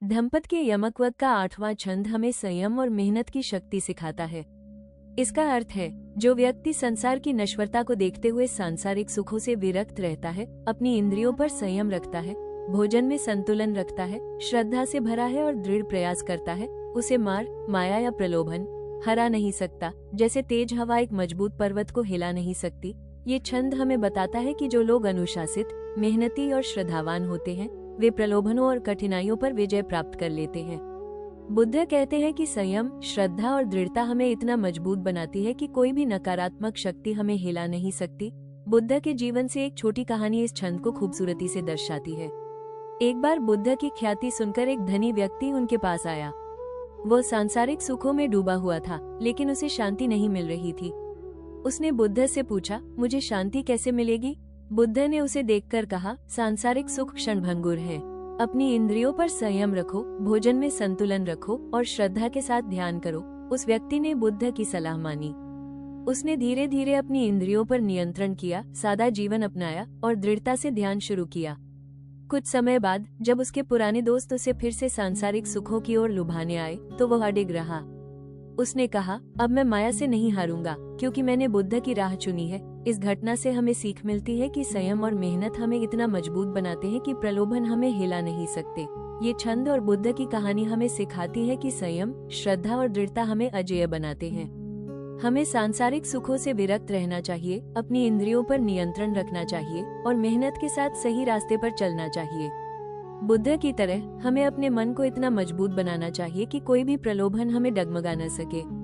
धम्पद के यमकवत का 8वां छंद हमें संयम और मेहनत की शक्ति सिखाता है। इसका अर्थ है, जो व्यक्ति संसार की नश्वरता को देखते हुए सांसारिक सुखों से विरक्त रहता है, अपनी इंद्रियों पर संयम रखता है, भोजन में संतुलन रखता है, श्रद्धा से भरा है और दृढ़ प्रयास करता है, उसे मार, माया या प्रलोभन हरा नहीं सकता। जैसे तेज हवा एक मजबूत पर्वत को हिला नहीं सकती। ये छंद हमें बताता है कि जो लोग अनुशासित, मेहनती और श्रद्धावान होते हैं, वे प्रलोभनों और कठिनाइयों पर विजय प्राप्त कर लेते हैं। बुद्ध कहते हैं कि संयम, श्रद्धा और दृढ़ता हमें इतना मजबूत बनाती है कि कोई भी नकारात्मक शक्ति हमें हिला नहीं सकती। बुद्ध के जीवन से एक छोटी कहानी इस छंद को खूबसूरती से दर्शाती है। एक बार बुद्ध की ख्याति सुनकर एक धनी व्यक्ति उनके पास आया। वो सांसारिक सुखों में डूबा हुआ था, लेकिन उसे शांति नहीं मिल रही थी। उसने बुद्ध से पूछा, मुझे शांति कैसे मिलेगी? बुद्ध ने उसे देखकर कहा, सांसारिक सुख क्षणभंगुर है। अपनी इंद्रियों पर संयम रखो, भोजन में संतुलन रखो और श्रद्धा के साथ ध्यान करो। उस व्यक्ति ने बुद्ध की सलाह मानी। उसने धीरे धीरे अपनी इंद्रियों पर नियंत्रण किया, सादा जीवन अपनाया और दृढ़ता से ध्यान शुरू किया। कुछ समय बाद जब उसके पुराने दोस्त उसे फिर से सांसारिक सुखों की ओर लुभाने आए, तो वह अडिग रहा। उसने कहा, अब मैं माया से नहीं हारूंगा, क्योंकि मैंने बुद्ध की राह चुनी है। इस घटना से हमें सीख मिलती है कि संयम और मेहनत हमें इतना मजबूत बनाते हैं कि प्रलोभन हमें हिला नहीं सकते। ये छंद और बुद्ध की कहानी हमें सिखाती है कि संयम, श्रद्धा और दृढ़ता हमें अजेय बनाते हैं। हमें सांसारिक सुखों से विरक्त रहना चाहिए, अपनी इंद्रियों पर नियंत्रण रखना चाहिए और मेहनत के साथ सही रास्ते पर चलना चाहिए। बुद्ध की तरह हमें अपने मन को इतना मजबूत बनाना चाहिए कि कोई भी प्रलोभन हमें डगमगा न सके।